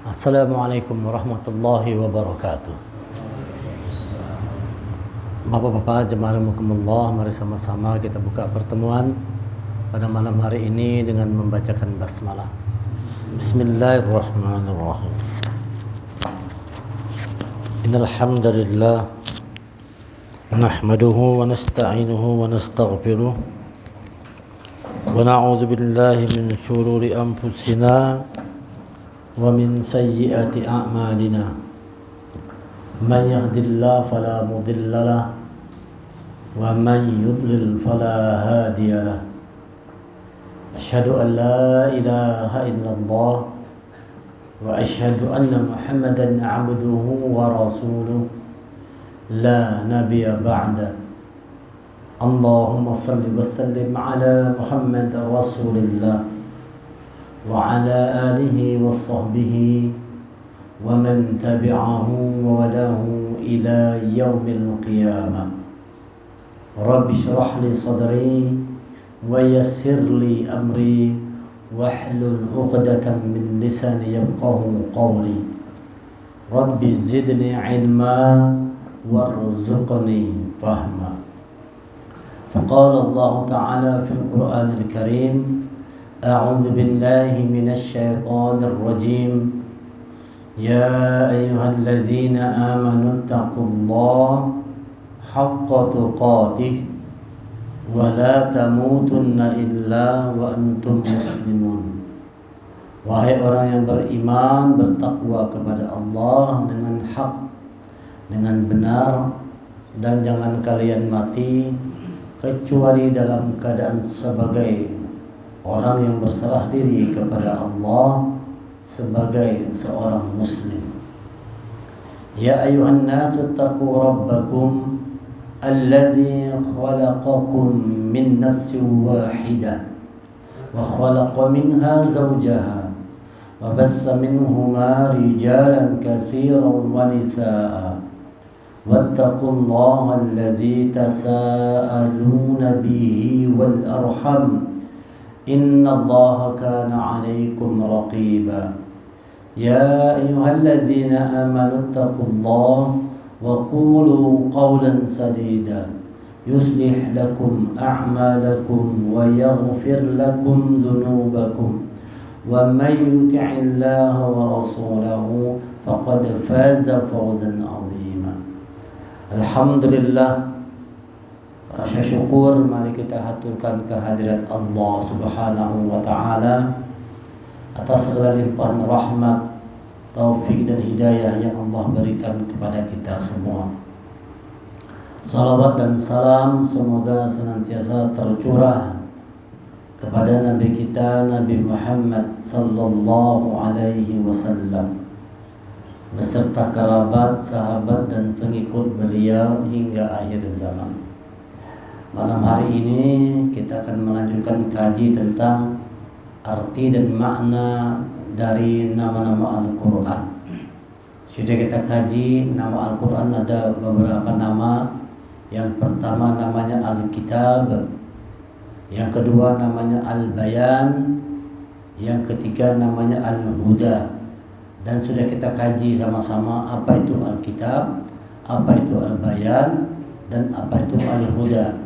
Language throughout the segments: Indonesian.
Assalamualaikum warahmatullahi wabarakatuh. Bapak-bapak jemaah rahimakumullah, mari sama-sama kita buka pertemuan pada malam hari ini dengan membacakan basmalah. Bismillahirrahmanirrahim. Innal hamdalillah nahmaduhu wa nasta'inuhu wa nastaghfiruh wa na'udzu billahi min shururi anfusina wa min sayyiati a'malina. Man yahdihillahu fala mudilla lahu wa man yudlil fala hadiya lahu. Asyhadu an la ilaha illallah wa asyhadu anna Muhammadan 'abduhu wa rasuluh la nabiyya ba'da. Allahumma shalli wa sallim ala Muhammad rasulillah wa ala alihi wa sahbihi wa man tabi'ahu wa walahu ila yaumil qiyamah. Rabbi shrah li sadri wa yassir li amri wahlul 'uqdatam min lisani yafqahu qawli. Rabbi zidni ilma warzuqni fahma. Faqala Allah Ta'ala fil Qur'anil Karim, أعوذ بالله من الشيطان الرجيم يا أيها الذين آمنوا اتقوا الله حق تقاته ولا تموتن إلا وأنتم مسلمون. Wahai orang yang beriman, bertakwa kepada Allah dengan hak, dengan benar, dan jangan kalian mati kecuali dalam keadaan sebagai orang yang berserah diri kepada Allah sebagai seorang muslim. Ya ayuhan nasu taqu rabbakum alladhi khalaqakum min nafsin wahidah wa khalaqa minha zawjaha wa bassa minhuma rijalan katsiran wa nisaa wattaqullaha alladhi tasaaluna bihi wal arham إن الله كان عليكم رقيبا يا أيها الذين آمنوا اتقوا الله وقولوا قولا سديدا يصلح لكم أعمالكم ويغفر لكم ذنوبكم ومن يطع الله ورسوله فقد فاز فوزا عظيما. الحمد لله. Rasa syukur mari kita haturkan kehadirat Allah Subhanahu wa Ta'ala atas segala limpahan rahmat, taufik dan hidayah yang Allah berikan kepada kita semua. Salawat dan salam semoga senantiasa tercurah kepada Nabi kita Nabi Muhammad sallallahu alaihi wasallam beserta kerabat, sahabat dan pengikut beliau hingga akhir zaman. Malam hari ini kita akan melanjutkan kaji tentang arti dan makna dari nama-nama Al-Quran. Sudah kita kaji nama Al-Quran ada beberapa nama. Yang pertama namanya Al-Kitab, yang kedua namanya Al-Bayan, yang ketiga namanya Al-Huda. Dan sudah kita kaji sama-sama apa itu Al-Kitab, apa itu Al-Bayan, dan apa itu Al-Huda.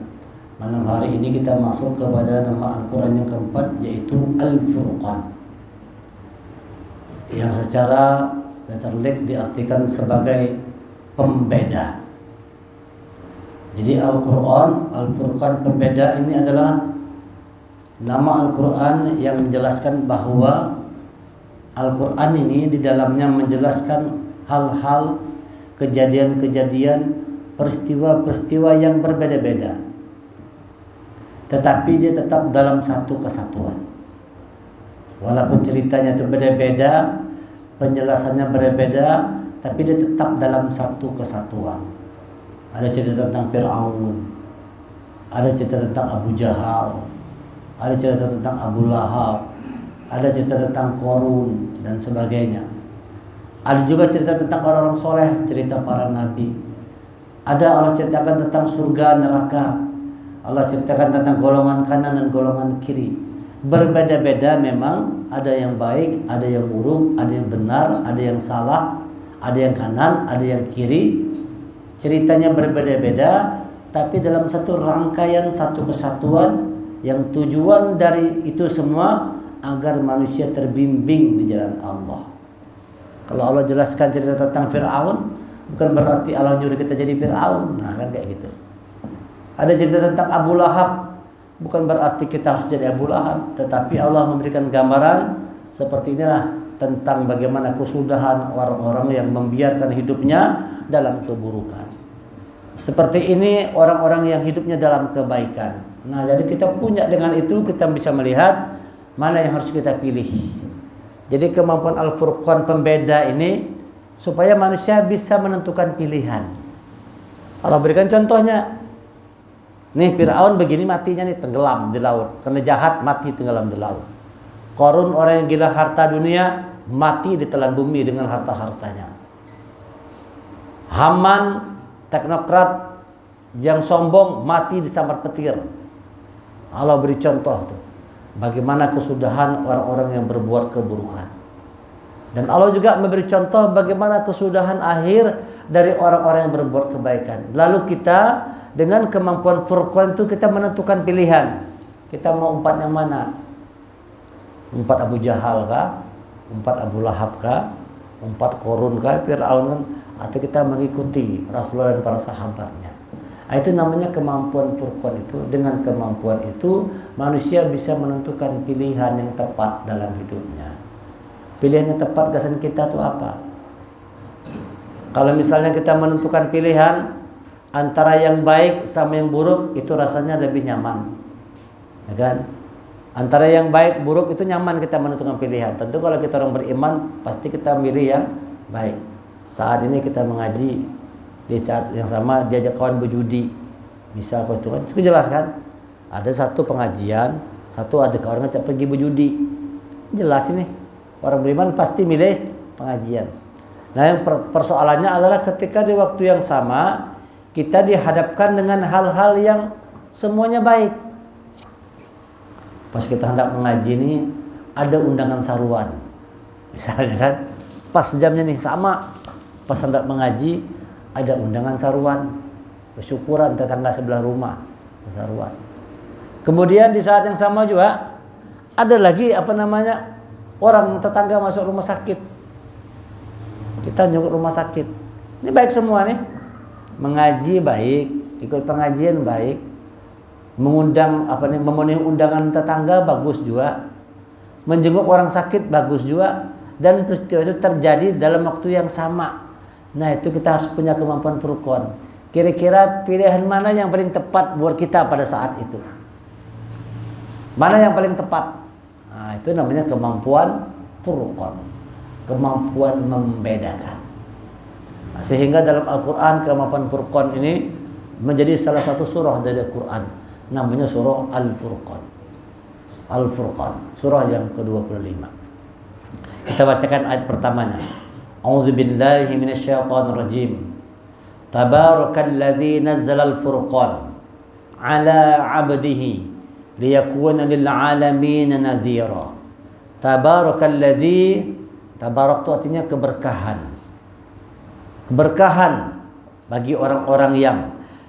Malam hari ini kita masuk kepada nama Al-Quran yang keempat, yaitu Al-Furqan, yang secara letterlek diartikan sebagai pembeda. Jadi Al-Quran, Al-Furqan, pembeda, ini adalah nama Al-Quran yang menjelaskan bahwa Al-Quran ini di dalamnya menjelaskan hal-hal, kejadian-kejadian, peristiwa-peristiwa yang berbeda-beda, tetapi dia tetap dalam satu kesatuan. Walaupun ceritanya itu berbeda, penjelasannya berbeda, tapi dia tetap dalam satu kesatuan. Ada cerita tentang Fir'aun, ada cerita tentang Abu Jahal, ada cerita tentang Abu Lahab, ada cerita tentang Qarun dan sebagainya. Ada juga cerita tentang orang-orang soleh, cerita para nabi. Ada Allah ceritakan tentang surga neraka, Allah ceritakan tentang golongan kanan dan golongan kiri. Berbeda-beda memang, ada yang baik, ada yang buruk, ada yang benar, ada yang salah, ada yang kanan, ada yang kiri. Ceritanya berbeda-beda, tapi dalam satu rangkaian, satu kesatuan yang tujuan dari itu semua agar manusia terbimbing di jalan Allah. Kalau Allah jelaskan cerita tentang Fir'aun, bukan berarti Allah nyuruh kita jadi Fir'aun. Nah, kan kayak gitu. Ada cerita tentang Abu Lahab, bukan berarti kita harus jadi Abu Lahab, tetapi Allah memberikan gambaran seperti inilah tentang bagaimana kesudahan orang-orang yang membiarkan hidupnya dalam keburukan. Seperti ini orang-orang yang hidupnya dalam kebaikan. Nah, jadi kita punya dengan itu kita bisa melihat mana yang harus kita pilih. Jadi kemampuan Al-Furqan pembeda ini supaya manusia bisa menentukan pilihan. Allah berikan contohnya. Nih Fir'aun begini matinya nih, tenggelam di laut. Karena jahat mati tenggelam di laut. Qarun orang yang gila harta dunia mati ditelan bumi dengan harta-hartanya. Haman teknokrat yang sombong mati disambar petir. Allah beri contoh tuh bagaimana kesudahan orang-orang yang berbuat keburukan. Dan Allah juga memberi contoh bagaimana kesudahan akhir dari orang-orang yang berbuat kebaikan. Lalu kita dengan kemampuan Furqan itu kita menentukan pilihan. Kita mau umpat yang mana? Umpat Abu Jahal kah? Umpat Abu Lahab kah? Umpat Qarun kah? Fir'aun kan? Atau kita mengikuti Rasulullah dan para sahabatnya. Nah, itu namanya kemampuan Furqan itu. Dengan kemampuan itu manusia bisa menentukan pilihan yang tepat dalam hidupnya. Pilihan yang tepat kesan kita itu apa? Kalau misalnya kita menentukan pilihan antara yang baik sama yang buruk, itu rasanya lebih nyaman, ya kan? Antara yang baik buruk itu nyaman kita menentukan pilihan. Tentu kalau kita orang beriman pasti kita milih yang baik. Saat ini kita mengaji, di saat yang sama diajak kawan berjudi, misal kau itu kan, itu jelas kan? Ada satu pengajian, satu ada kawan ngajak pergi berjudi, jelas ini orang beriman pasti milih pengajian. Nah, yang persoalannya adalah ketika di waktu yang sama kita dihadapkan dengan hal-hal yang semuanya baik. Pas kita hendak mengaji ini ada undangan saruan, misalnya kan, pas jamnya nih sama. Pas hendak mengaji ada undangan saruan, bersyukuran tetangga sebelah rumah saruan. Kemudian di saat yang sama juga ada lagi orang tetangga masuk rumah sakit, kita nyukur rumah sakit. Ini baik semua nih. Mengaji baik, ikut pengajian baik, mengundang memenuhi undangan tetangga bagus juga, menjenguk orang sakit bagus juga, dan peristiwa itu terjadi dalam waktu yang sama. Nah, itu kita harus punya kemampuan Furqan. Kira-kira pilihan mana yang paling tepat buat kita pada saat itu? Mana yang paling tepat? Nah, itu namanya kemampuan Furqan, kemampuan membedakan. Sehingga dalam Al-Quran kemampuan Furqan ini menjadi salah satu surah dari Al-Quran. Namanya surah Al-Furqan. Al-Furqan, surah yang ke-25. Kita bacakan ayat pertamanya. A'udzubillahi minasyaitonir rajim. Tabarakalladzi nazzala al-furqan ala 'abdihi liyakuna lil 'alamin nadhira. Tabarakalladzi, tabarak itu artinya keberkahan. Keberkahan bagi orang-orang yang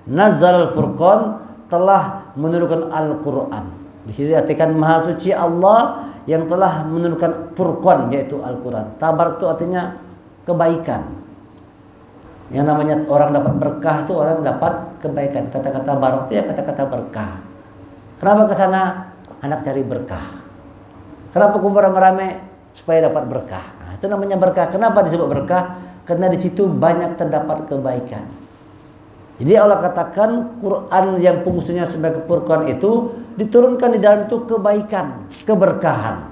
nazzal al-furqan, telah menurunkan Al-Quran. Di sini diartikan Maha Suci Allah yang telah menurunkan Furqan, yaitu Al-Quran. Tabarak itu artinya kebaikan. Yang namanya orang dapat berkah itu orang dapat kebaikan. Kata-kata barak itu ya kata-kata berkah. Kenapa ke sana? Anak cari berkah. Kenapa kumpul rame-rame? Supaya dapat berkah. Nah, itu namanya berkah. Kenapa disebut berkah? Karena di situ banyak terdapat kebaikan. Jadi Allah katakan Quran yang fungsinya sebagai Furqan itu diturunkan di dalam itu kebaikan, keberkahan.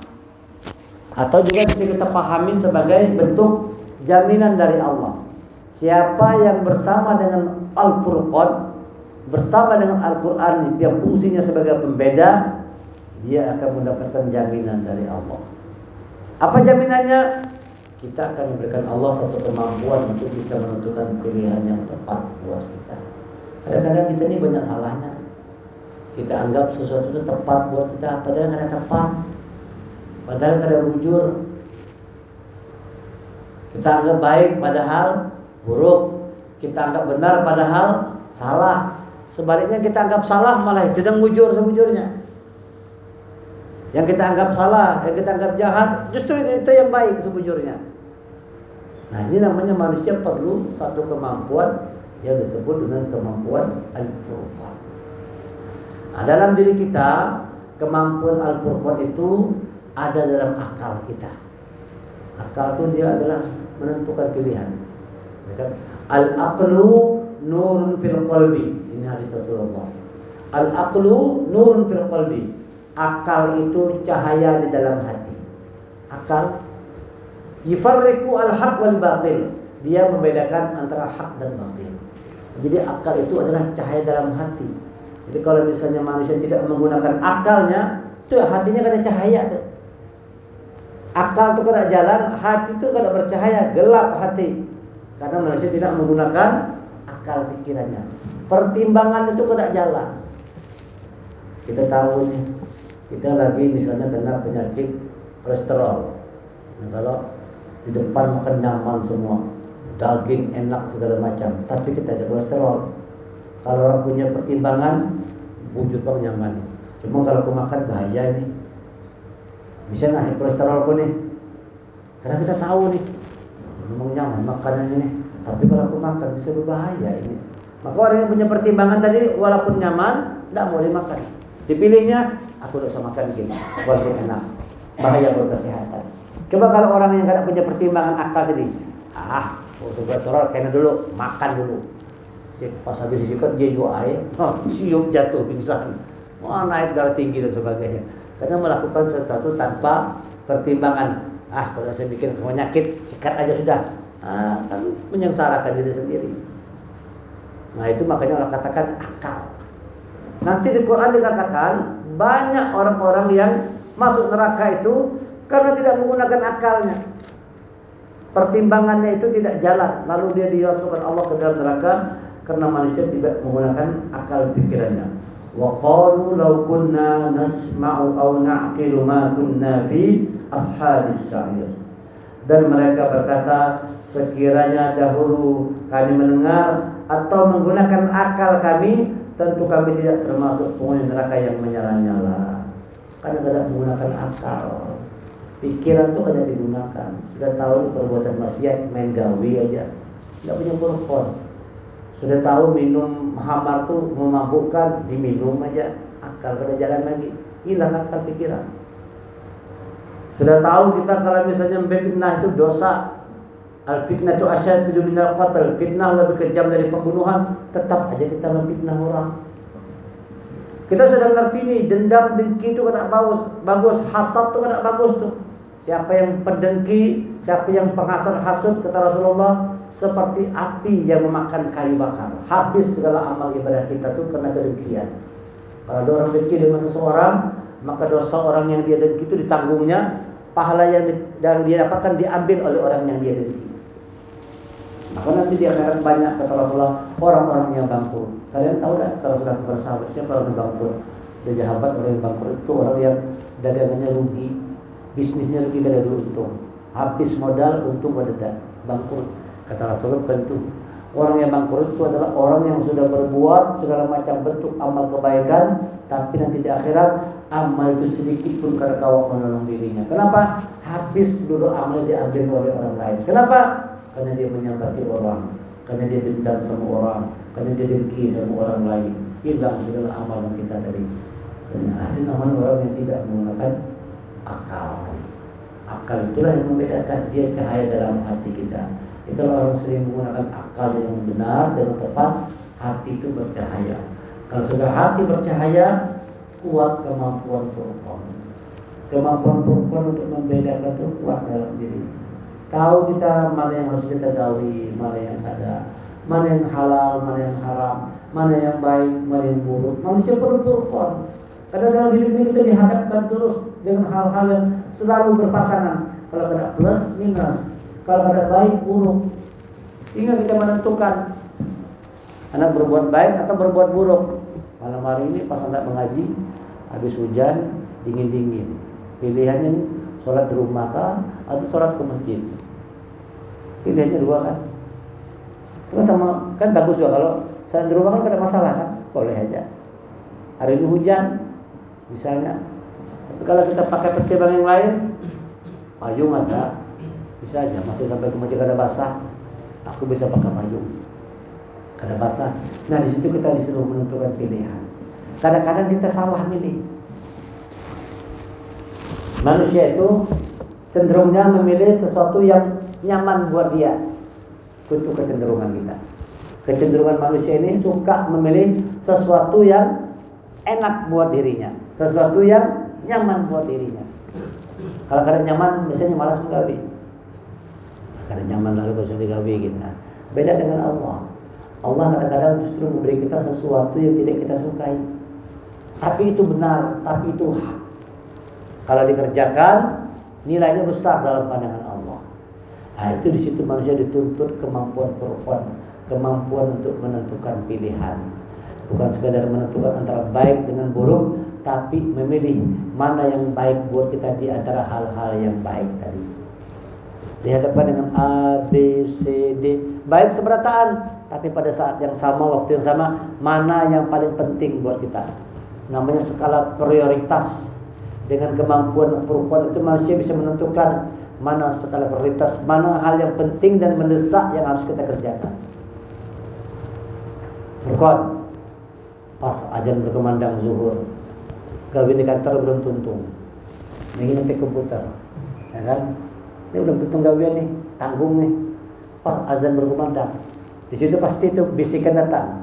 Atau juga bisa kita pahami sebagai bentuk jaminan dari Allah. Siapa yang bersama dengan Al-Furqan, bersama dengan Al-Quran yang fungsinya sebagai pembeda, dia akan mendapatkan jaminan dari Allah. Apa jaminannya? Kita akan memberikan Allah satu kemampuan untuk bisa menentukan pilihan yang tepat buat kita. Kadang-kadang kita ini banyak salahnya. Kita anggap sesuatu itu tepat buat kita, padahal kada tepat, padahal kada bujur. Kita anggap baik padahal buruk. Kita anggap benar padahal salah. Sebaliknya kita anggap salah malah sedang bujur sebujurnya. Yang kita anggap salah, yang kita anggap jahat, justru itu yang baik sebujurnya. Nah, ini namanya manusia perlu satu kemampuan yang disebut dengan kemampuan al-furqan. Nah, dalam diri kita, kemampuan al-furqan itu ada dalam akal kita. Akal itu dia adalah menentukan pilihan. Al-aqlu nurun fil qalbi. Ini hadis Rasulullah. Al-aqlu nurun fil qalbi. Akal itu cahaya di dalam hati. Akal yufarriqu al-haq wal batil. Dia membedakan antara hak dan batil. Jadi akal itu adalah cahaya dalam hati. Jadi kalau misalnya manusia tidak menggunakan akalnya, tuh hatinya kada cahaya tuh. Akal itu kada jalan, hati itu kada bercahaya, gelap hati. Karena manusia tidak menggunakan akal pikirannya. Pertimbangan itu kada jalan. Kita tahu nih, kita lagi misalnya kena penyakit kolesterol. Nah, kalau di depan makan nyaman semua, daging enak segala macam, tapi kita ada kolesterol. Kalau orang punya pertimbangan, wujud bang nyaman. Cuma kalau aku makan bahaya ini, bisa naik kolesterol pun nih. Karena kita tahu nih, memang nyaman makanan ini, tapi kalau aku makan bisa berbahaya ini. Maka orang yang punya pertimbangan tadi, walaupun nyaman, tidak mau dimakan. Dipilihnya, aku tidak usah makan gini, walaupun enak, bahaya buat kesehatan. Coba kalau orang yang tidak punya pertimbangan akal tadi, kolesterol kena dulu, makan dulu. Pas habis disikat dia juga air, siup jatuh pingsan, naik darah tinggi dan sebagainya. Karena melakukan sesuatu tanpa pertimbangan. Kalau saya bikin penyakit, sikat aja sudah. Kan menyengsarakan diri sendiri. Nah itu makanya orang katakan akal. Nanti di Quran dikatakan banyak orang-orang yang masuk neraka itu karena tidak menggunakan akalnya. Pertimbangannya itu tidak jalan, lalu dia dimasukkan Allah ke dalam neraka karena manusia tidak menggunakan akal pikirannya. Wa qalu law kunna nasma'u aw na'qilu ma kunna fi ashabis sa'ir. Dan mereka berkata, sekiranya dahulu kami mendengar atau menggunakan akal kami, tentu kami tidak termasuk penghuni neraka yang menyala-nyala. Karena tidak menggunakan akal. Pikiran itu kada digunakan. Sudah tahu perbuatan maksiat main gawe aja, tidak punya furqan. Sudah tahu minum khamar tuh memabukkan, diminum aja, akal kada jalan lagi, hilang akal pikiran. Sudah tahu kita kalau misalnya memfitnah itu dosa, al-fitnah itu asyaddu minal qatl, fitnah lebih kejam dari pembunuhan, tetap aja kita memfitnah orang. Kita sudah ngerti nih, dendam, dengki itu kada bagus, hasad itu kada bagus tuh. Siapa yang pendengki, siapa yang penghasad hasud, kata Rasulullah, seperti api yang memakan kayu bakar. Habis segala amal ibadah kita tuh karena kedengkian. Kalau ada orang dengki dengan seseorang, maka dosa orang yang dia dengki itu ditanggungnya, pahala yang dia dapatkan diambil oleh orang yang dia dengki. Maka nanti dia akan banyak, kata Rasulullah, orang-orang yang bangkrut. Kalian tahu tak kalau sudah bersahabat siapa orang yang bangkrut? Dia sahabat orang yang bangkrut itu orang yang dagangannya rugi, bisnisnya rugi kada ada untung, habis modal untung kada bangkrut. Kata Rasulullah tentu orang yang bangkrut itu adalah orang yang sudah berbuat segala macam bentuk amal kebaikan, tapi nanti di akhirat amal itu sedikit pun kada kawan menolong dirinya. Kenapa? Habis dulu amal diambil oleh orang lain. Kenapa? Karena dia menyakiti orang, karena dia dendam sama orang, karena dia dengki sama orang lain. Hilang segala amal kita tadi. Dan ada namanya orang yang tidak menggunakan akal. Akal itulah yang membedakan dia cahaya dalam hati kita. Jadi kalau orang sering menggunakan akal yang benar dan tepat, hati itu bercahaya. Kalau sudah hati bercahaya, kuat kemampuan furqan. Kemampuan furqan untuk membedakan itu kuat dalam diri. Tahu kita mana yang harus kita gawi, mana yang kada, mana yang halal, mana yang haram, mana yang baik, mana yang buruk. Manusia perlu furqan. Karena dalam hidup ini kita dihadapkan terus dengan hal-hal yang selalu berpasangan. Kalau kada plus, minus. Kalau kada baik, buruk. Tinggal kita menentukan anak berbuat baik atau berbuat buruk. Malam hari ini pas hendak mengaji, habis hujan, dingin-dingin. Pilihannya nih, sholat di rumah kah atau sholat ke masjid? Pilihannya dua kan. Itu sama kan bagus juga kalau sholat di rumah kan tidak ada masalah kan, boleh aja. Hari ini hujan, misalnya. Tapi kalau kita pakai pertimbangan yang lain, payung ada, bisa aja masih sampai ke masjid kada basah. Aku bisa pakai payung, kada basah. Nah di situ kita disuruh menentukan pilihan. Kadang-kadang kita salah milih. Manusia itu cenderungnya memilih sesuatu yang nyaman buat dia. Itu kecenderungan kita. Kecenderungan manusia ini suka memilih sesuatu yang enak buat dirinya, sesuatu yang nyaman buat dirinya. Kalau kada nyaman, biasanya malas menggawi. Kada nyaman lalu kau digawi gitu. Nah, beda dengan Allah. Allah kadang-kadang justru memberi kita sesuatu yang tidak kita sukai. Tapi itu benar, tapi itu hak. Kalau dikerjakan, nilainya besar dalam pandangan Allah. Nah, itu di situ manusia dituntut kemampuan perempuan, kemampuan untuk menentukan pilihan. Bukan sekadar menentukan antara baik dengan buruk, tapi memilih mana yang baik buat kita di antara hal-hal yang baik tadi. Dihadapkan dengan A, B, C, D, baik seberataan, tapi pada saat yang sama, waktu yang sama, mana yang paling penting buat kita. Namanya skala prioritas. Dengan kemampuan perempuan itu manusia bisa menentukan mana skala prioritas, mana hal yang penting dan mendesak yang harus kita kerjakan. Berkon, pas azan berkumandang zuhur, gawin di kantor belum tuntung, ini nanti komputer, ya kan? Ini belum tuntung gawian nih, tanggung nih. Pas azan berkumandang, di situ pasti itu bisikan datang.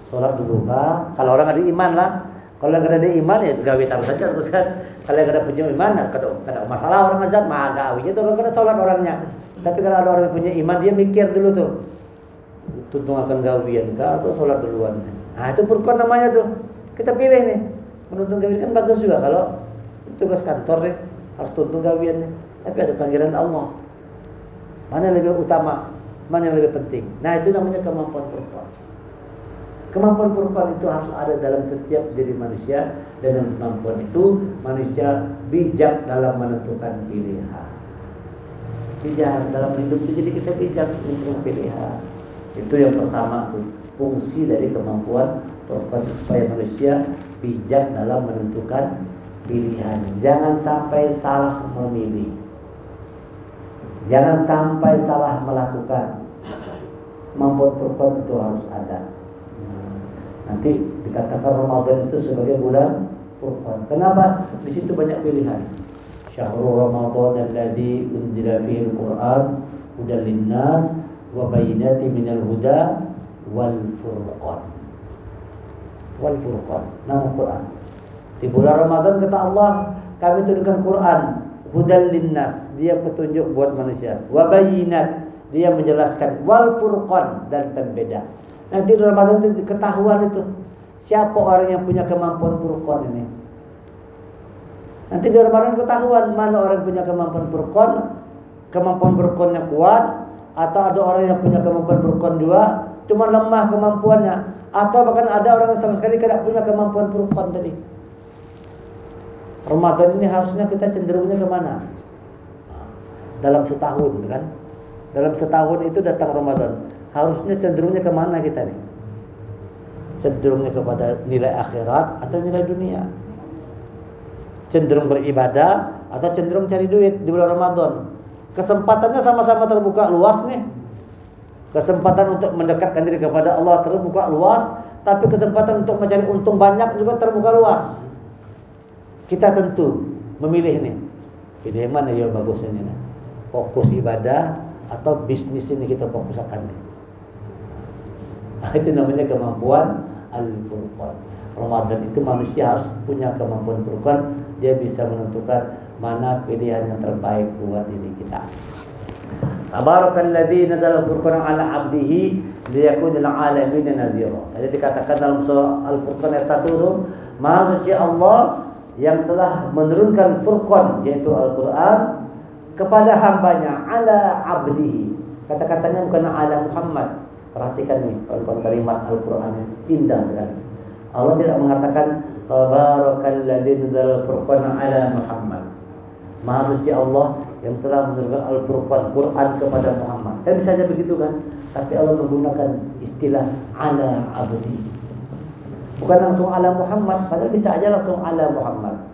Sholat dulu kah? Kalau orang ada iman lah. Kalau nggak ada iman ya gawe taruh saja terus kan. Kalau nggak ada punya iman, kada masalah orang azan mah gawe itu orang kada sholat orangnya. Tapi kalau ada orang yang punya iman dia mikir dulu tuh, tuntung akan gawian kah atau sholat duluan. Nah itu Furqan namanya tuh. Kita pilih nih, menuntung gawian kan bagus juga kalau tugas kantor nih harus tuntung gawian nih. Tapi ada panggilan Allah. Mana yang lebih utama, mana yang lebih penting. Nah itu namanya kemampuan Furqan. Kemampuan Furqan itu harus ada dalam setiap diri manusia. Dengan kemampuan itu manusia bijak dalam menentukan pilihan. Bijak dalam hidup itu, jadi kita bijak menentukan pilihan. Itu yang pertama tuh, fungsi dari kemampuan Furqan supaya manusia bijak dalam menentukan pilihan. Jangan sampai salah memilih. Jangan sampai salah melakukan. Kemampuan Furqan itu harus ada. Nanti dikatakan Ramadan itu sebagai bulan Furqan. Kenapa? Di situ banyak pilihan. Syahrul Ramadan alladzi unzila fihi al-Qur'an hudan lin-nas wa bayyinatin minal huda wal furqan. Wal furqan, nama Quran. Di bulan Ramadan kata Allah, kami turunkan Quran hudan lin-nas, dia petunjuk buat manusia. Wa bayyinat, dia menjelaskan, wal furqan, dan pembeda. Nanti di Ramadan itu ketahuan itu siapa orang yang punya kemampuan Furqan ini. Nanti di Ramadan ketahuan mana orang yang punya kemampuan Furqan, kemampuan Furqannya kuat, atau ada orang yang punya kemampuan Furqan dua, cuma lemah kemampuannya, atau bahkan ada orang yang sama sekali tidak punya kemampuan Furqan tadi. Ramadan ini harusnya kita cenderungnya kemana? Dalam setahun kan? Dalam setahun itu datang Ramadan. Harusnya cenderungnya kemana kita nih? Cenderungnya kepada nilai akhirat atau nilai dunia? Cenderung beribadah atau cenderung cari duit di bulan Ramadan? Kesempatannya sama-sama terbuka luas nih. Kesempatan untuk mendekatkan diri kepada Allah terbuka luas, tapi kesempatan untuk mencari untung banyak juga terbuka luas. Kita tentu memilih nih. Pilih mana ya bagusnya nih? Fokus ibadah atau bisnis ini kita fokuskan nih. Itu namanya kemampuan Al-Furqan. Ramadan itu manusia harus punya kemampuan Furqan. Dia bisa menentukan mana pilihan yang terbaik buat diri kita. Tabarakalladzi nazala al-Furqana ala 'abdihi liyakuna lil 'alamin nadhira. Jadi dikatakan dalam surah Al-Furqan ayat 1 itu, Maha suci Allah yang telah menurunkan Furqan yaitu Al-Qur'an kepada hambanya ala 'abdihi. Kata-katanya bukan ala Muhammad. Perhatikan nih kalimat Al-Quran yang indah sekali. Allah tidak mengatakan tabarakalladzi nazzala al-furqana ala Muhammad. Maha suci Allah yang telah menurunkan Al-Furqan, Quran kepada Muhammad. Kan bisa saja begitu kan? Tapi Allah menggunakan istilah ala abdi. Bukan langsung ala Muhammad, padahal bisa aja langsung ala Muhammad.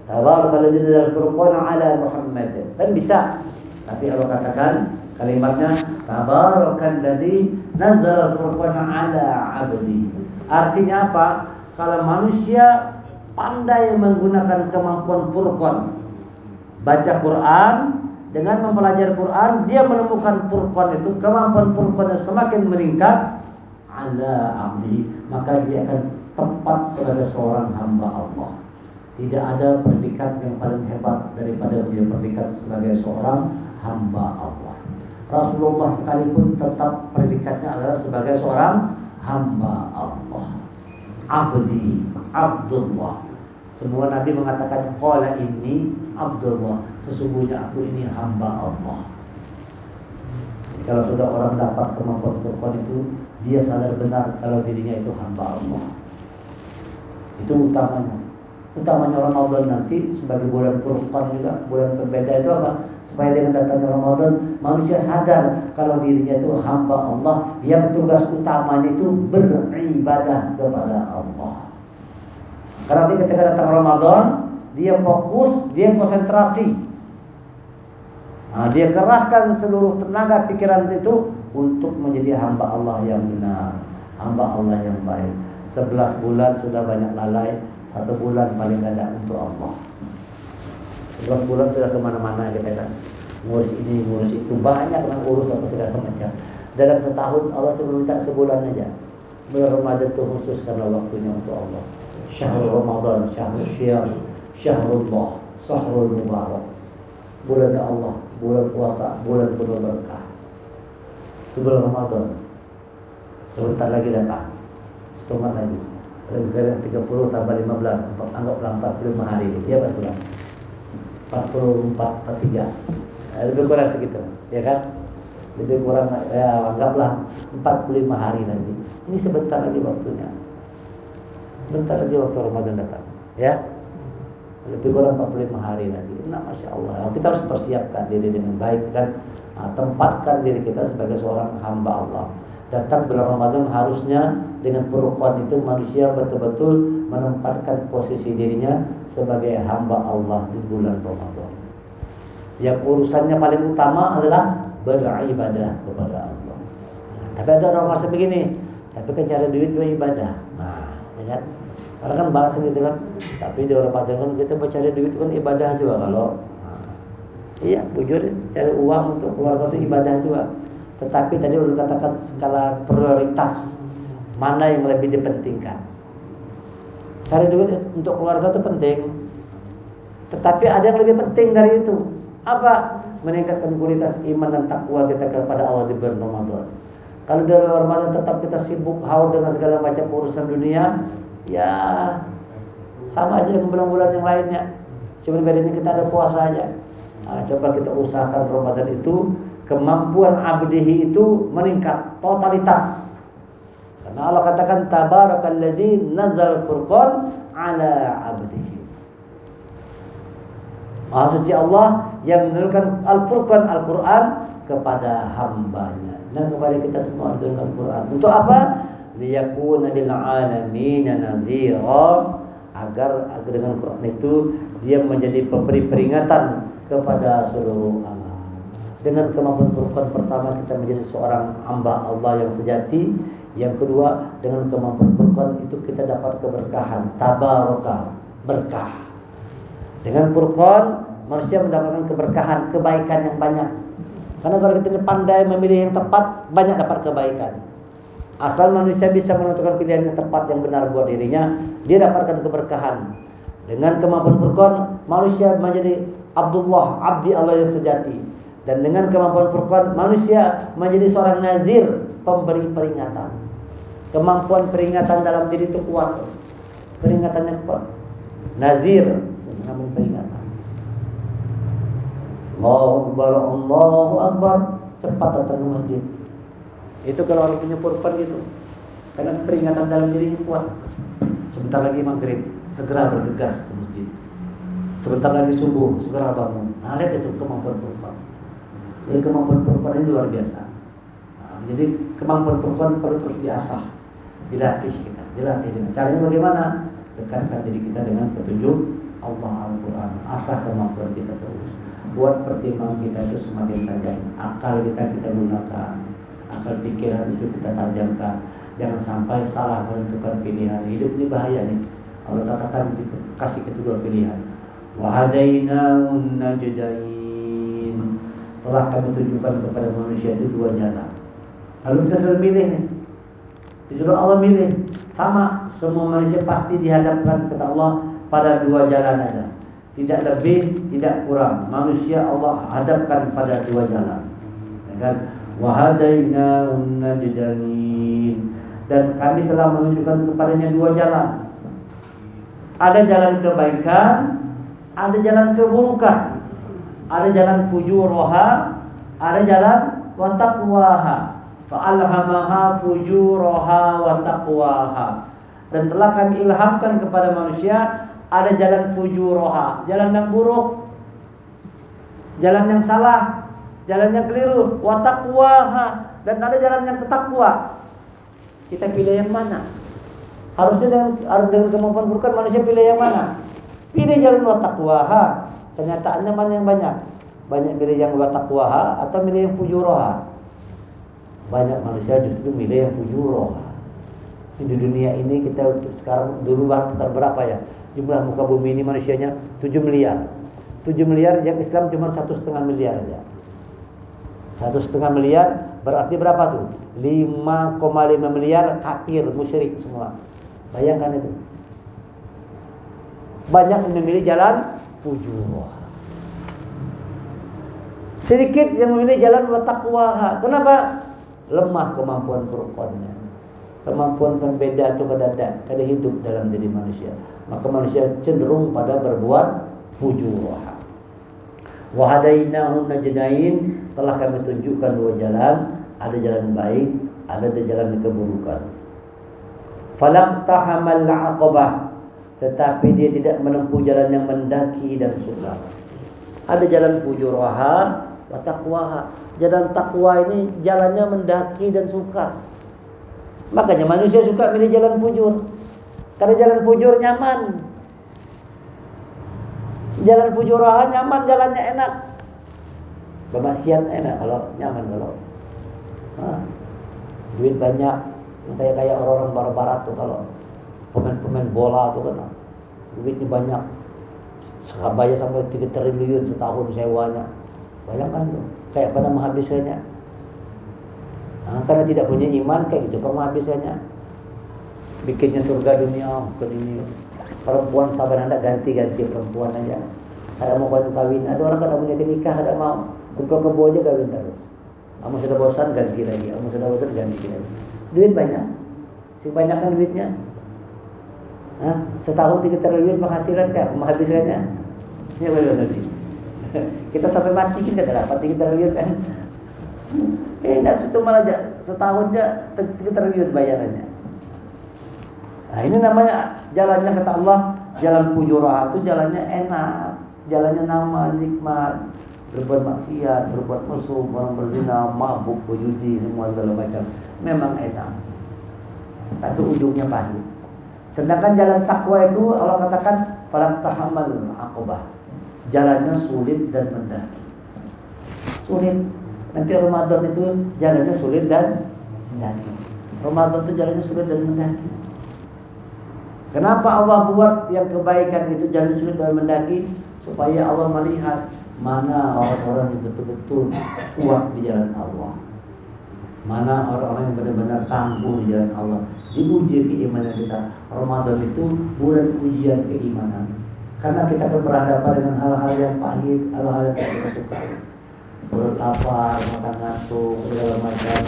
Tabarakalladzi nazzala al-furqana ala Muhammad. Kan bisa. Tapi Allah katakan kalimatnya tabarakalladzi nazzala al-furqana ala abdi. Artinya apa? Kalau manusia pandai menggunakan kemampuan Furqan, baca Quran, dengan mempelajari Quran, dia menemukan Furqan itu, kemampuan Furqannya semakin meningkat ala abdi, maka dia akan tepat sebagai seorang hamba Allah. Tidak ada predikat yang paling hebat daripada dia predikat sebagai seorang hamba Allah. Rasulullah sekalipun tetap predikatnya adalah sebagai seorang hamba Allah. Abdi, Abdullah. Semua Nabi mengatakan qala inni Abdullah, sesungguhnya aku ini hamba Allah. Jadi kalau sudah orang dapat kemampuan Furqan itu, dia sadar benar kalau dirinya itu hamba Allah. Itu utamanya. Utamanya Ramadan nanti sebagai bulan Furqan juga, bulan pembeda itu apa? Supaya dengan datangnya Ramadan manusia sadar kalau dirinya itu hamba Allah, yang tugas utamanya itu beribadah kepada Allah. Karena ketika datang Ramadan, dia fokus, dia konsentrasi. Nah, dia kerahkan seluruh tenaga pikiran itu untuk menjadi hamba Allah yang benar, hamba Allah yang baik. 11 bulan sudah banyak lalai, 1 bulan paling ada untuk Allah. 11 bulan sudah kemana-mana kita kan, ngurus ini, ngurus itu, banyak kan urus apa segala macam. Dalam setahun Allah cuma minta sebulan aja. Bulan Ramadan itu khusus karena waktunya untuk Allah. Syahrul Ramadan, syahrul syiyam, syahrullah, syahrul mubarak. Bulan Allah, bulan puasa, bulan penuh berkah. Itu bulan Ramadan. Sebentar lagi datang. Setengah lagi. Lebih 30 tambah 15, anggaplah 45 hari. Ya betul. 44 per 3. Lebih kurang segitu, ya kan? Lebih kurang, ya anggaplah 45 hari lagi. Ini sebentar lagi waktunya. Sebentar lagi waktu Ramadan datang, ya. Lebih kurang 45 hari lagi. Nah, Masya Allah, kita harus persiapkan diri dengan baik kan. Nah, tempatkan diri kita sebagai seorang hamba Allah. Datang bulan Ramadan harusnya dengan Furqan itu manusia betul-betul menempatkan posisi dirinya sebagai hamba Allah di bulan Ramadan. Yang urusannya paling utama adalah beribadah kepada Allah. Tapi ada orang merasa begini, tapi kan cari duit juga ibadah. Nah, ya kan? Karena kan balas gitu kan. Tapi di Ramadan kan kita mencari duit kan ibadah juga kalau. Iya, bujur cari uang untuk keluarga itu ibadah juga. Tetapi tadi udah katakan skala prioritas mana yang lebih dipentingkan. Cari duit untuk keluarga itu penting. Tetapi ada yang lebih penting dari itu. Apa? Meningkatkan kualitas iman dan takwa kita kepada Allah di bulan Ramadan. Kalau di Ramadan tetap kita sibuk haus dengan segala macam urusan dunia, ya sama aja dengan bulan-bulan yang lainnya. Cuma bedanya kita ada puasa aja. Nah, coba kita usahakan Ramadan itu kemampuan abdihi itu meningkat totalitas. Karena Allah katakan tabarakalladzi nazzal furqan ala abdihi. Maha suci Allah yang menurunkan Al-Furqan, Al-Quran kepada hambanya dan kepada kita semua dengan Al-Quran. Untuk apa? Liyakuna lil alamin nadhira, agar dengan Quran itu dia menjadi pemberi peringatan kepada seluruh alam. Dengan kemampuan Furqan, pertama kita menjadi seorang hamba Allah yang sejati. Yang kedua, dengan kemampuan Furqan itu kita dapat keberkahan, tabaraka, berkah. Dengan Furqan manusia mendapatkan keberkahan, kebaikan yang banyak. Karena kalau kita pandai memilih yang tepat, banyak dapat kebaikan. Asal manusia bisa menentukan pilihan yang tepat yang benar buat dirinya, dia dapatkan keberkahan. Dengan kemampuan Furqan, manusia menjadi Abdullah, abdi Allah yang sejati. Dan dengan kemampuan Furqan, manusia menjadi seorang nazir, pemberi peringatan. Kemampuan peringatan dalam diri itu kuat. Peringatannya kuat. Nazir, mengambil peringatan. Allahu Akbar, Allahu Akbar, cepat datang ke masjid. Itu kalau orang punya Furqan gitu. Karena peringatan dalam dirinya kuat. Sebentar lagi maghrib, segera bergegas ke masjid. Sebentar lagi subuh, segera bangun. Nah, lihat itu kemampuan Furqan. Jadi kemampuan Furqan ini luar biasa. Nah, jadi kemampuan Furqan perlu terus diasah, dilatih kita, dilatih dengan caranya bagaimana? Dekatkan diri kita dengan petunjuk Allah Al-Quran. Asah kemampuan kita terus. Buat pertimbangan kita itu semakin tajam. Akal kita gunakan, akal pikiran itu kita tajamkan. Jangan sampai salah menentukan pilihan. Hidup ini bahaya nih. Allah katakan kasih kedua pilihan. Wahadainahun najdain. Telah kami tunjukkan kepada manusia itu dua jalan. Lalu kita sudah milih nih. Disuruh Allah milih. Sama, semua manusia pasti dihadapkan kata Allah pada dua jalan aja. Tidak lebih, tidak kurang. Manusia Allah hadapkan pada dua jalan. Ya kan? Wahadainahun najdain. Dan kami telah menunjukkan kepadanya dua jalan. Ada jalan kebaikan, ada jalan keburukan. Ada jalan fujuroha, ada jalan wataqwaha. Fa'alhamaha fujuroha wataqwaha. Dan telah kami ilhamkan kepada manusia ada jalan fujuroha, jalan yang buruk, jalan yang salah, jalan yang keliru, wataqwaha, dan ada jalan yang ketakwa. Kita pilih yang mana? Harus dengan kemampuan Furqan manusia pilih yang mana? Pilih jalan wataqwaha. Kenyataannya mana yang banyak? Banyak pilih yang wataqwaha atau pilih yang fujuroha? Banyak manusia justru milih yang fujuroha. Di dunia ini kita sekarang dulu berapa ya? Jumlah muka bumi ini manusianya 7 miliar. 7 miliar yang Islam cuma 1,5 miliar aja. 1,5 miliar berarti berapa tuh? 5,5 miliar kafir, musyrik semua. Bayangkan itu. Banyak yang memilih jalan fujuroha. Sedikit yang memilih jalan wataqwaha. Kenapa? Lemah kemampuan Furqannya. Kemampuan pembeda atau kada hidup dalam diri manusia. Maka manusia cenderung pada berbuat fujuroha. Wahadainahum najdain. Telah kami tunjukkan dua jalan. Ada jalan baik, ada jalan keburukan. Falaqtahamal aqabah. Tetapi dia tidak menempuh jalan yang mendaki dan sukar. Ada jalan fujuroha wa taqwaha. Jalan takwa ini jalannya mendaki dan sukar. Makanya manusia suka milih jalan fujur. Karena jalan fujur nyaman. Jalan fujuroha nyaman, jalannya enak. Bermaksiat enak kalau nyaman kalau. Duit banyak, kayak orang-orang barat tuh kalau pemain bola tuh kan duitnya banyak, bayar sampai 3 triliun setahun sewanya. Bayangkan tuh, kayak pada menghabiskannya. Karena tidak punya iman kayak gitu menghabiskannya. Bikinnya surga dunia, bukan ini. Perempuan sabar anda ganti perempuan aja. Ada mau kawin, ada orang kada punya nikah, ada mau kumpul kebo aja kawin terus. Kamu sudah bosan ganti lagi, kamu sudah bosan ganti lagi. Duit banyak, banyakkan duitnya. Setahun 3 triliun penghasilan kan, menghabiskannya. Ya benar nanti. Kita sampai mati kita dapat 3 triliun kan. Enggak situ malah setahun aja 3 triliun bayarannya. Nah, ini namanya jalannya kata Allah, jalan fujuroha itu jalannya enak, jalannya nyaman, nikmat. Berbuat maksiat, berbuat musuh, orang berzina, mabuk, berjudi, semua segala macam. Memang enak. Tapi ujungnya pahit. Sedangkan jalan takwa itu Allah katakan falaqtahamal aqabah. Jalannya sulit dan mendaki. Sulit. Nanti Ramadan itu jalannya sulit dan mendaki. Ramadan itu jalannya sulit dan mendaki. Kenapa Allah buat yang kebaikan itu jalan sulit dan mendaki? Supaya Allah melihat mana orang-orang yang betul-betul kuat di jalan Allah, mana orang-orang yang benar-benar tangguh di jalan Allah. Diuji keimanan kita. Ramadan itu bulan ujian keimanan. Karena kita akan berhadapan dengan hal-hal yang pahit, hal-hal yang tidak kita sukai. Perut lapar, makan ngantuk, segala macam.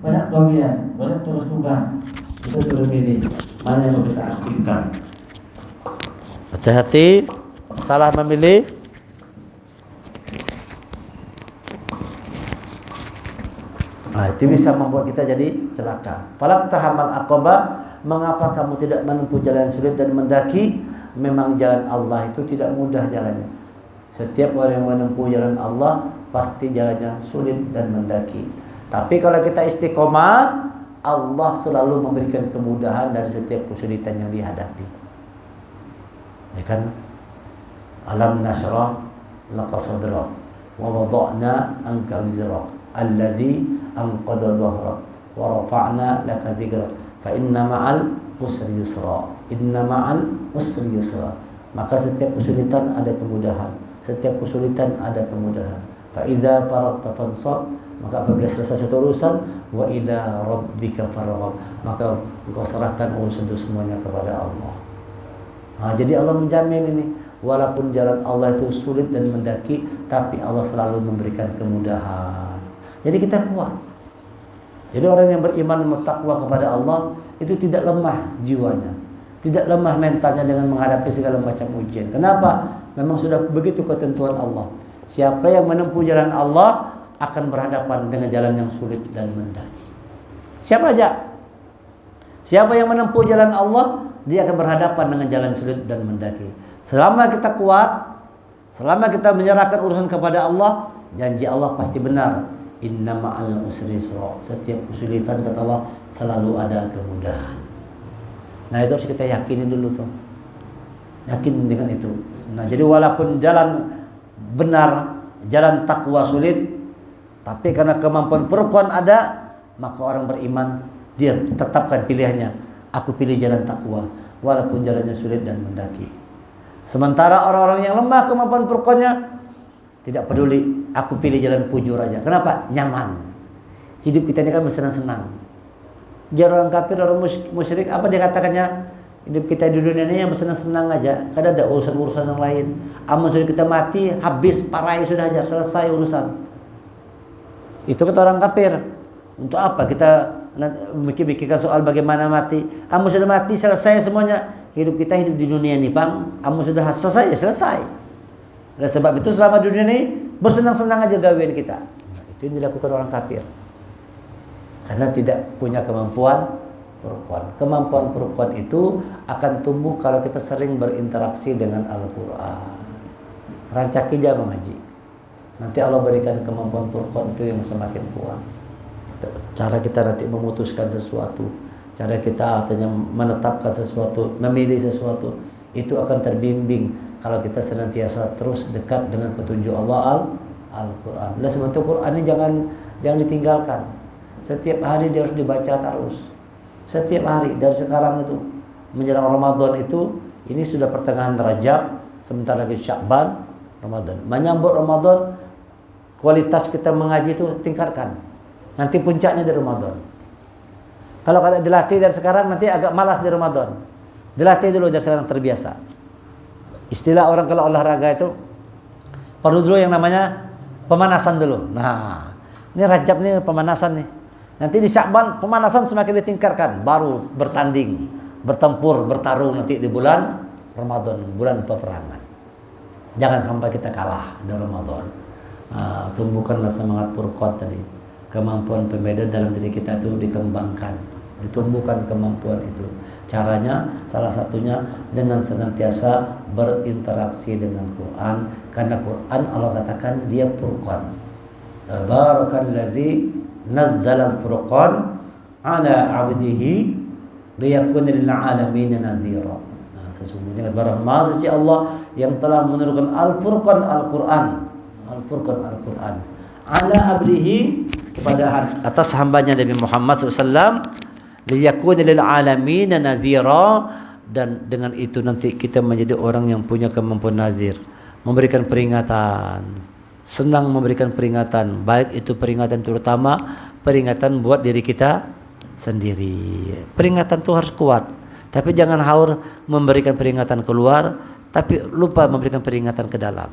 Banyak gawian, banyak tugas tugas. Kita sudah pilih mana yang mau kita aktifkan. Hati-hati, salah memilih. Itu bisa membuat kita jadi celaka. Falaqtahamal aqabah, mengapa kamu tidak menempuh jalan yang sulit dan mendaki? Memang jalan Allah itu tidak mudah jalannya. Setiap orang yang menempuh jalan Allah pasti jalannya sulit dan mendaki. Tapi kalau kita istiqomah, Allah selalu memberikan kemudahan dari setiap kesulitan yang dihadapi. Ya kan? Alam nashrah laka sadrak wa wada'na anka wizrak alladhi anqadha dhahrak wa rafa'na laka dhikrak fa inna ma'al usri yusra. Inna ma'al usri yusra. Maka setiap kesulitan ada kemudahan. Setiap kesulitan ada kemudahan. Fa idza faraghta fansab, maka apabila selesai satu urusan, wa ila rabbika farghab, maka engkau serahkan urusan itu semuanya kepada Allah. Jadi Allah menjamin ini, walaupun jalan Allah itu sulit dan mendaki, tapi Allah selalu memberikan kemudahan. Jadi kita kuat. Jadi orang yang beriman dan bertakwa kepada Allah itu tidak lemah jiwanya, tidak lemah mentalnya dengan menghadapi segala macam ujian. Kenapa? Memang sudah begitu ketentuan Allah. Siapa yang menempuh jalan Allah akan berhadapan dengan jalan yang sulit dan mendaki. Siapa aja? Siapa yang menempuh jalan Allah, dia akan berhadapan dengan jalan sulit dan mendaki. Selama kita kuat, selama kita menyerahkan urusan kepada Allah, janji Allah pasti benar. Inna ma'al usri yusra. Setiap kesulitan kata Allah selalu ada kemudahan. Nah, itu harus kita yakinin dulu tuh. Yakin dengan itu. Nah, jadi walaupun jalan benar, jalan takwa sulit, tapi karena kemampuan Furqan ada, maka orang beriman dia tetapkan pilihannya. Aku pilih jalan takwa walaupun jalannya sulit dan mendaki. Sementara orang-orang yang lemah kemampuan Furqannya tidak peduli, aku pilih jalan fujur aja. Kenapa? Nyaman. Hidup kita ini kan bersenang-senang. Jadi orang kafir, orang musyrik, apa dia katakannya? Hidup kita di dunia ini yang bersenang-senang aja. Kadang ada urusan-urusan yang lain. Amun sudah kita mati, habis, parai sudah aja, selesai urusan. Itu kata orang kafir. Untuk apa kita mikir-mikirkan soal bagaimana mati? Amun sudah mati, selesai semuanya. Hidup kita hidup di dunia ini, Bang. Amun sudah selesai, ya selesai. Oleh sebab itu selama dunia ini bersenang-senang aja gawean kita. Nah, itu yang dilakukan orang kafir. Karena tidak punya kemampuan Furqan. Kemampuan Furqan itu akan tumbuh kalau kita sering berinteraksi dengan Al-Quran. Rancak aja mengaji. Nanti Allah berikan kemampuan Furqan itu yang semakin kuat. Cara kita nanti memutuskan sesuatu, cara kita artinya menetapkan sesuatu, memilih sesuatu, itu akan terbimbing kalau kita senantiasa terus dekat dengan petunjuk Allah Al-Quran. Oleh sebab itu Quran ini jangan ditinggalkan. Setiap hari dia harus dibaca terus. Setiap hari dari sekarang itu menjelang Ramadan itu, ini sudah pertengahan Rajab, sebentar lagi Sya'ban, Ramadan. Menyambut Ramadan, kualitas kita mengaji itu tingkatkan. Nanti puncaknya di Ramadan. Kalau dilatih dari sekarang, nanti agak malas di Ramadan. Dilatih dulu dari sekarang terbiasa. Istilah orang kalau olahraga itu perlu dulu yang namanya pemanasan dulu. Nah, ini Rajab nih pemanasan nih. Nanti di Sya'ban pemanasan semakin ditingkatkan, baru bertanding, bertempur, bertarung nanti di bulan Ramadan, bulan peperangan. Jangan sampai kita kalah di Ramadan. Tumbuhkanlah semangat Furqan tadi. Kemampuan pembeda dalam diri kita itu dikembangkan, ditumbuhkan kemampuan itu. Caranya salah satunya dengan senantiasa berinteraksi dengan Quran, karena Quran Allah katakan dia Furqan. Tabarakalladzi nazzala al-furqan ala 'abdihi liyakuna lil 'alamin nadhira. Nah, sesungguhnya Maha suci Allah yang telah menurunkan Al-Furqan Al-Quran. Al-Furqan Al-Quran ala 'abdihi, kepada atas hambanya Nabi Muhammad SAW, liyakuna lil 'alamin nadhira, dan dengan itu nanti kita menjadi orang yang punya kemampuan nazir, memberikan peringatan. Senang memberikan peringatan, baik itu peringatan terutama peringatan buat diri kita sendiri. Peringatan itu harus kuat, tapi jangan haur memberikan peringatan keluar, tapi lupa memberikan peringatan ke dalam.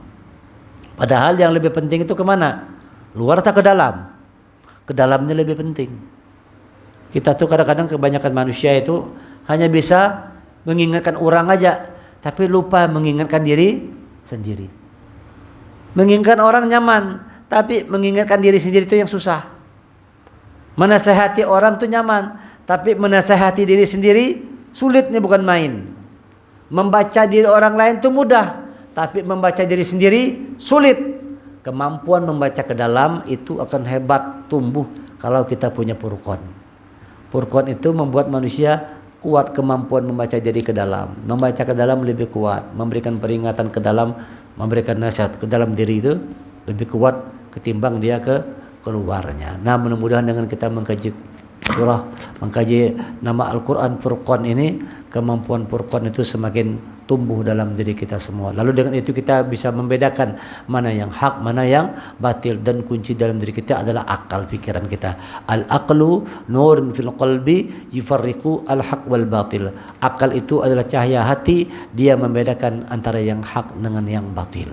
Padahal yang lebih penting itu kemana? Luar atau ke dalam? Ke dalamnya lebih penting. Kita tuh kadang-kadang kebanyakan manusia itu hanya bisa mengingatkan orang aja, tapi lupa mengingatkan diri sendiri. Mengingatkan orang nyaman, tapi mengingatkan diri sendiri itu yang susah. Menasehati orang itu nyaman, Tapi menasehati diri sendiri sulitnya bukan main. Membaca diri orang lain itu mudah, tapi membaca diri sendiri sulit. Kemampuan membaca ke dalam itu akan hebat tumbuh kalau kita punya furqan. Furqan itu membuat manusia kuat kemampuan membaca diri ke dalam. Membaca ke dalam lebih kuat, memberikan peringatan ke dalam, memberikan nasihat ke dalam diri itu lebih kuat ketimbang dia ke keluarnya. Nah, mudah-mudahan dengan kita mengkaji surah, mengkaji nama Al-Quran Furqan ini, kemampuan Furqan itu semakin tumbuh dalam diri kita semua. Lalu dengan itu kita bisa membedakan mana yang hak, mana yang batil, dan kunci dalam diri kita adalah akal pikiran kita. Al-aqlu nurun fil qalbi yufarriqu al-haq wal batil. Akal itu adalah cahaya hati, dia membedakan antara yang hak dengan yang batil.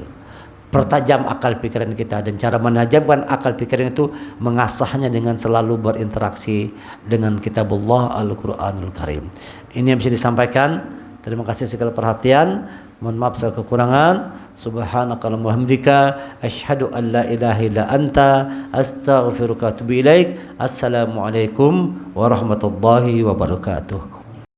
Pertajam akal pikiran kita, dan cara menajamkan akal pikiran itu mengasahnya dengan selalu berinteraksi dengan kitabullah Al-Quranul Karim. Ini yang bisa disampaikan. Terima kasih segala perhatian. Mohon maaf segala kekurangan. Subhanakallahumma wa hamdika asyhadu an la ilaha illa anta astaghfiruka wa atubu ilaik. Assalamualaikum warahmatullahi wabarakatuh.